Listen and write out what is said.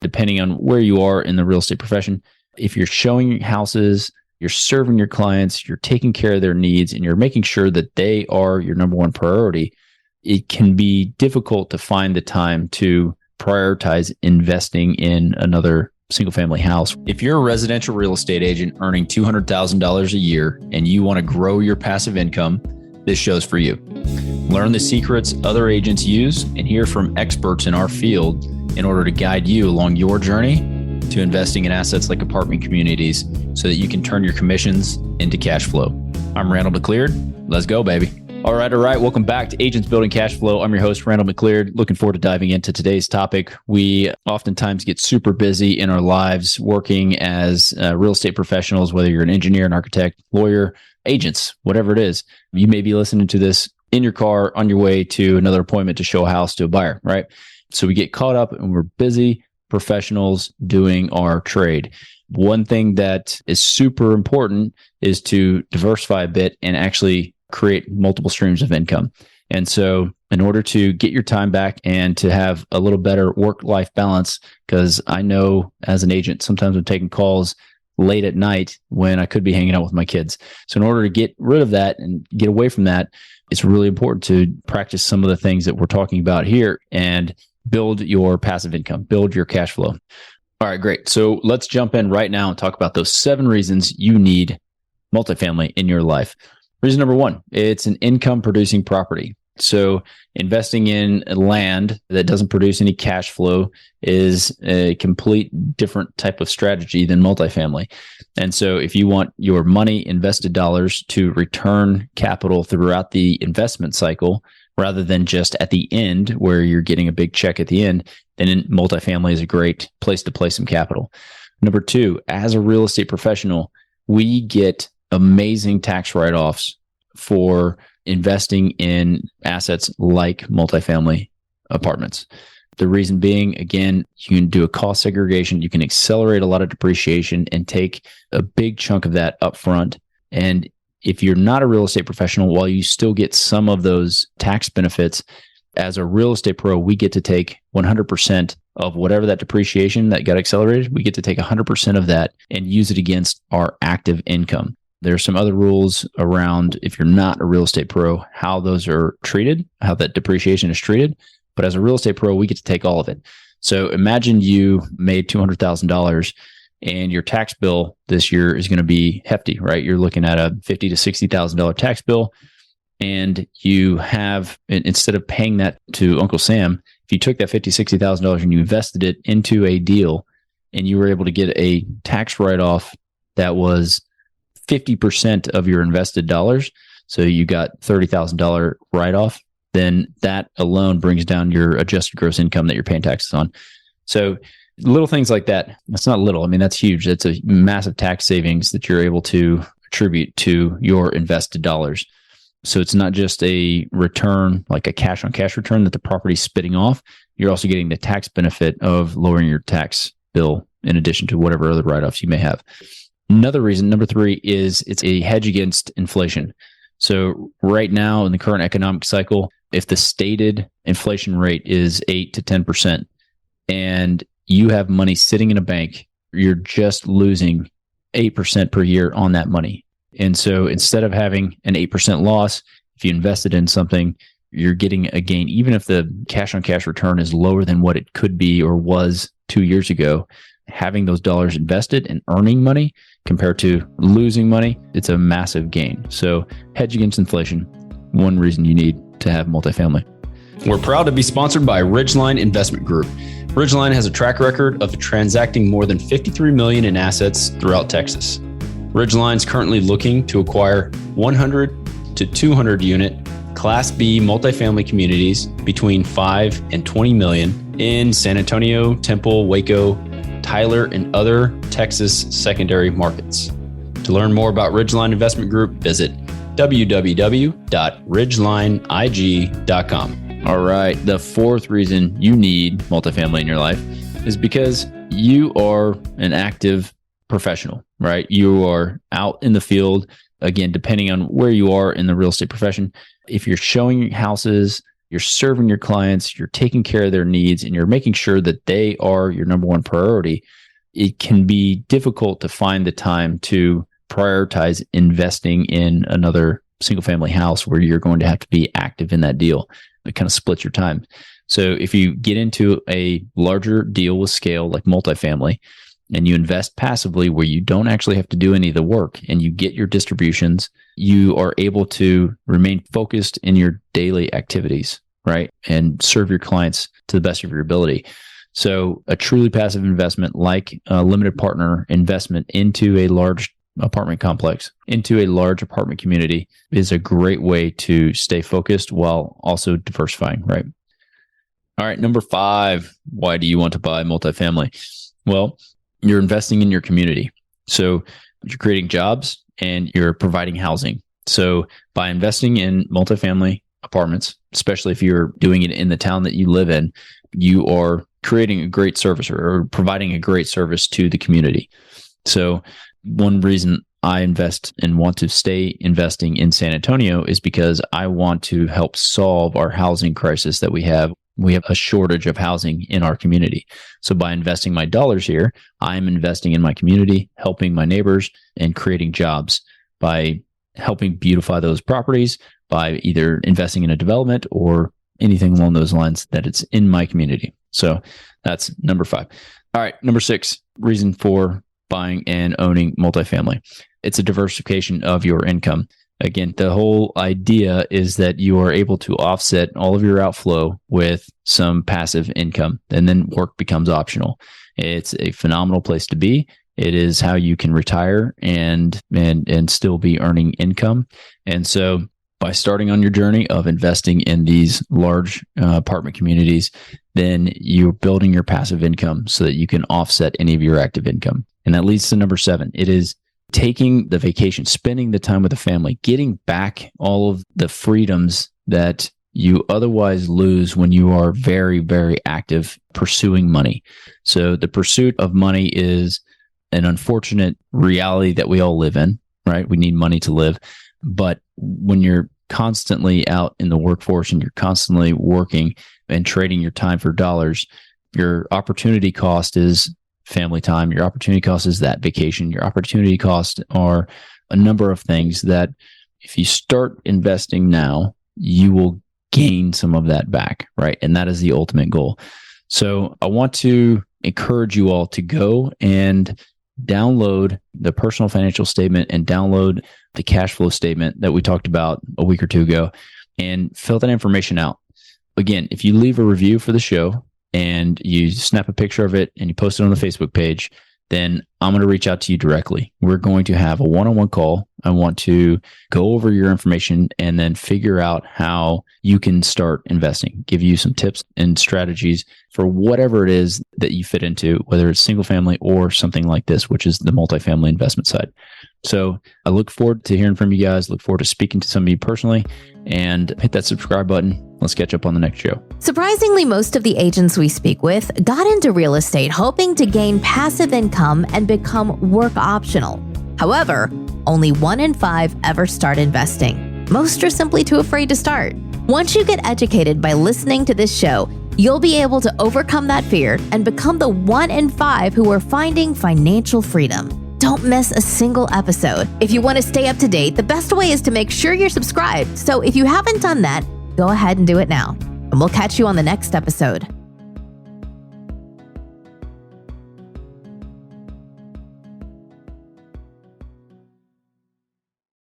depending on where you are in the real estate profession, if you're showing houses, you're serving your clients, you're taking care of their needs, and you're making sure that they are your number one priority, it can be difficult to find the time to prioritize investing in another single family house. If you're a residential real estate agent earning $200,000 a year and you want to grow your passive income, this show's for you. Learn the secrets other agents use and hear from experts in our field in order to guide you along your journey to investing in assets like apartment communities so that you can turn your commissions into cash flow. I'm Randall McLeod. Let's go, baby. All right. Welcome back to Agents Building Cash Flow. I'm your host, Randall McLeod. Looking forward to diving into today's topic. We oftentimes get super busy in our lives working as real estate professionals, whether you're an engineer, an architect, lawyer, agents, whatever it is. You may be listening to this in your car on your way to another appointment to show a house to a buyer, right? So we get caught up and we're busy professionals doing our trade. One thing that is super important is to diversify a bit and actually create multiple streams of income. And so in order to get your time back and to have a little better work-life balance, because I know as an agent, sometimes I'm taking calls late at night when I could be hanging out with my kids. So in order to get rid of that and get away from that, it's really important to practice some of the things that we're talking about here and build your passive income, build your cash flow. All right, great. So let's jump in right now and talk about those 7 reasons you need multifamily in your life. Reason number 1, it's an income producing property. So investing in land that doesn't produce any cash flow is a complete different type of strategy than multifamily. And so if you want your money invested dollars to return capital throughout the investment cycle, rather than just at the end where you're getting a big check at the end, then multifamily is a great place to place some capital. Number 2, as a real estate professional, we get amazing tax write-offs for investing in assets like multifamily apartments. The reason being, again, you can do a cost segregation, you can accelerate a lot of depreciation and take a big chunk of that upfront. And if you're not a real estate professional, while you still get some of those tax benefits, as a real estate pro, we get to take 100% of whatever that depreciation that got accelerated. We get to take 100% of that and use it against our active income. There are some other rules around, if you're not a real estate pro, how those are treated, how that depreciation is treated. But as a real estate pro, we get to take all of it. So imagine you made $200,000 and your tax bill this year is going to be hefty, right? You're looking at a $50,000 to $60,000 tax bill. And you have, instead of paying that to Uncle Sam, if you took that $50,000, $60,000 and you invested it into a deal and you were able to get a tax write-off that was 50% of your invested dollars, so you got $30,000 write-off, then that alone brings down your adjusted gross income that you're paying taxes on. So little things like that, that's not little. I mean, that's huge. That's a massive tax savings that you're able to attribute to your invested dollars. So it's not just a return, like a cash on cash return that the property's spitting off. You're also getting the tax benefit of lowering your tax bill in addition to whatever other write-offs you may have. Another reason, number 3, is it's a hedge against inflation. So right now in the current economic cycle, if the stated inflation rate is 8 to 10% and you have money sitting in a bank, you're just losing 8% per year on that money. And so instead of having an 8% loss, if you invested in something, you're getting a gain. Even if the cash on cash return is lower than what it could be or was 2 years ago, having those dollars invested and earning money compared to losing money, it's a massive gain. So hedge against inflation, one reason you need to have multifamily. We're proud to be sponsored by Ridgeline Investment Group. Ridgeline has a track record of transacting more than $53 million in assets throughout Texas. Ridgeline is currently looking to acquire 100 to 200 unit Class B multifamily communities between 5 and 20 million in San Antonio, Temple, Waco, Tyler, and other Texas secondary markets. To learn more about Ridgeline Investment Group, visit www.ridgelineig.com. All right. The 4th reason you need multifamily in your life is because you are an active professional, right? You are out in the field. Again, depending on where you are in the real estate profession, if you're showing houses, you're serving your clients, you're taking care of their needs, and you're making sure that they are your number one priority, it can be difficult to find the time to prioritize investing in another single family house where you're going to have to be active in that deal. It kind of splits your time. So if you get into a larger deal with scale like multifamily, and you invest passively where you don't actually have to do any of the work and you get your distributions, you are able to remain focused in your daily activities, right? And serve your clients to the best of your ability. So a truly passive investment like a limited partner investment into a large apartment complex, into a large apartment community is a great way to stay focused while also diversifying, right? All right, number 5, why do you want to buy multifamily? Well, you're investing in your community. So you're creating jobs and you're providing housing. So by investing in multifamily apartments, especially if you're doing it in the town that you live in, you are creating a great service or providing a great service to the community. So one reason I invest and want to stay investing in San Antonio is because I want to help solve our housing crisis that we have. We have a shortage of housing in our community. So by investing my dollars here, I'm investing in my community, helping my neighbors, and creating jobs by helping beautify those properties, by either investing in a development or anything along those lines that it's in my community. So that's number 5. All right, number 6, reason for buying and owning multifamily. It's a diversification of your income. Again, the whole idea is that you are able to offset all of your outflow with some passive income, and then work becomes optional. It's a phenomenal place to be. It is how you can retire and still be earning income. And so by starting on your journey of investing in these large apartment communities, then you're building your passive income so that you can offset any of your active income. And that leads to number 7. It is taking the vacation, spending the time with the family, getting back all of the freedoms that you otherwise lose when you are very, very active pursuing money. So the pursuit of money is an unfortunate reality that we all live in, right? We need money to live. But when you're constantly out in the workforce and you're constantly working and trading your time for dollars, your opportunity cost is family time. Your opportunity cost is that vacation. Your opportunity cost are a number of things that if you start investing now, you will gain some of that back, right? And that is the ultimate goal. So I want to encourage you all to go and download the personal financial statement and download the cash flow statement that we talked about a week or two ago and fill that information out. Again, if you leave a review for the show, and you snap a picture of it and you post it on the Facebook page, then I'm going to reach out to you directly. We're going to have a one-on-one call. I want to go over your information and then figure out how you can start investing, give you some tips and strategies for whatever it is that you fit into, whether it's single family or something like this, which is the multifamily investment side. So I look forward to hearing from you guys, look forward to speaking to some of you personally, and hit that subscribe button. Let's catch up on the next show. Surprisingly, most of the agents we speak with got into real estate hoping to gain passive income and become work optional. However, only 1 in 5 ever start investing. Most are simply too afraid to start. Once you get educated by listening to this show, you'll be able to overcome that fear and become the 1 in 5 who are finding financial freedom. Don't miss a single episode. If you want to stay up to date, the best way is to make sure you're subscribed. So if you haven't done that, go ahead and do it now. And we'll catch you on the next episode.